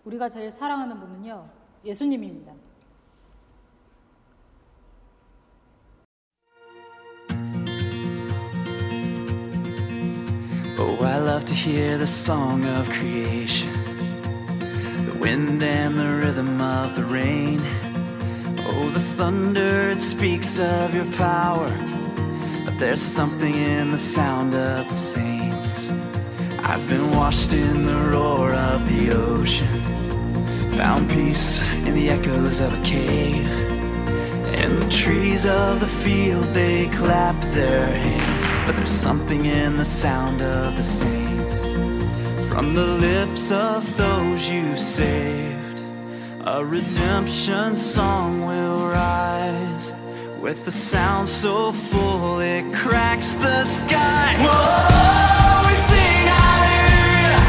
우리가 제일 사랑하는 분은요, 예수님입니다. Oh, I love to hear the song of creation, the wind and the rhythm of the rain. Oh, the thunder, it speaks of your power, but there's something in the sound of the saints. I've been washed in the roar of the ocean, found peace in the echoes of a cave, and the trees of the field, they clap their hands, but there's something in the sound of the saints. From the lips of those you saved, a redemption song will rise, with a sound so full it cracks the sky. Whoa, we sing hallelujah.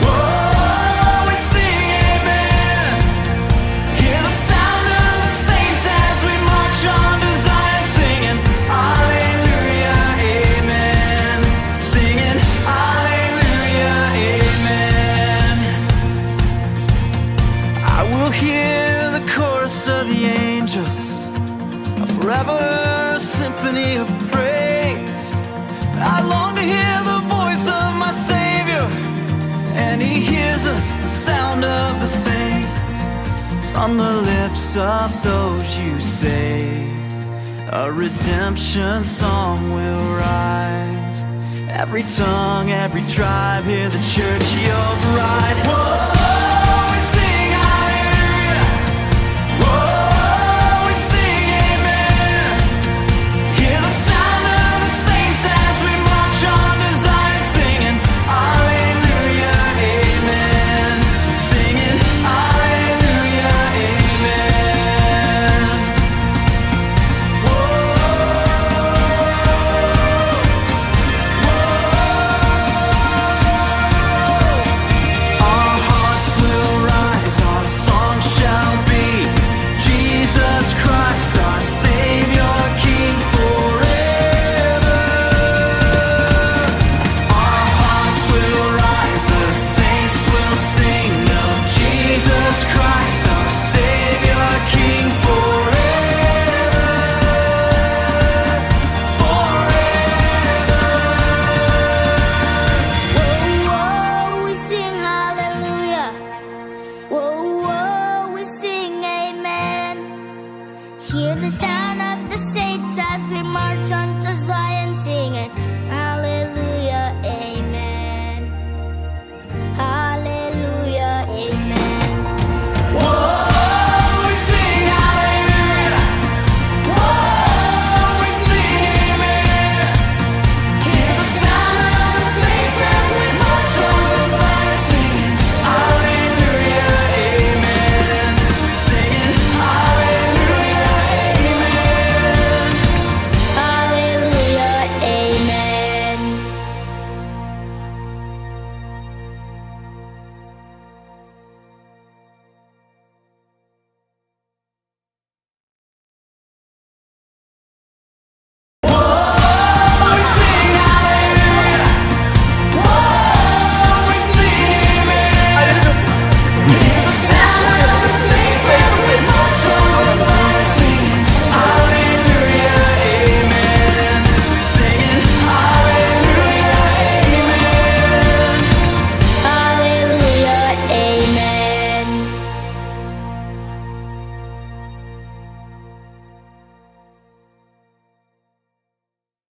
Whoa, we sing amen. Hear the sound of the saints as we march on to Zion, singing hallelujah, amen. Singing hallelujah, amen. I will hear the chorus of the angels, a forever symphony of praise. I long to hear the voice of my Savior, and He hears us, the sound of the saints. From the lips of those you saved, a redemption song will rise. Every tongue, every tribe, hear the church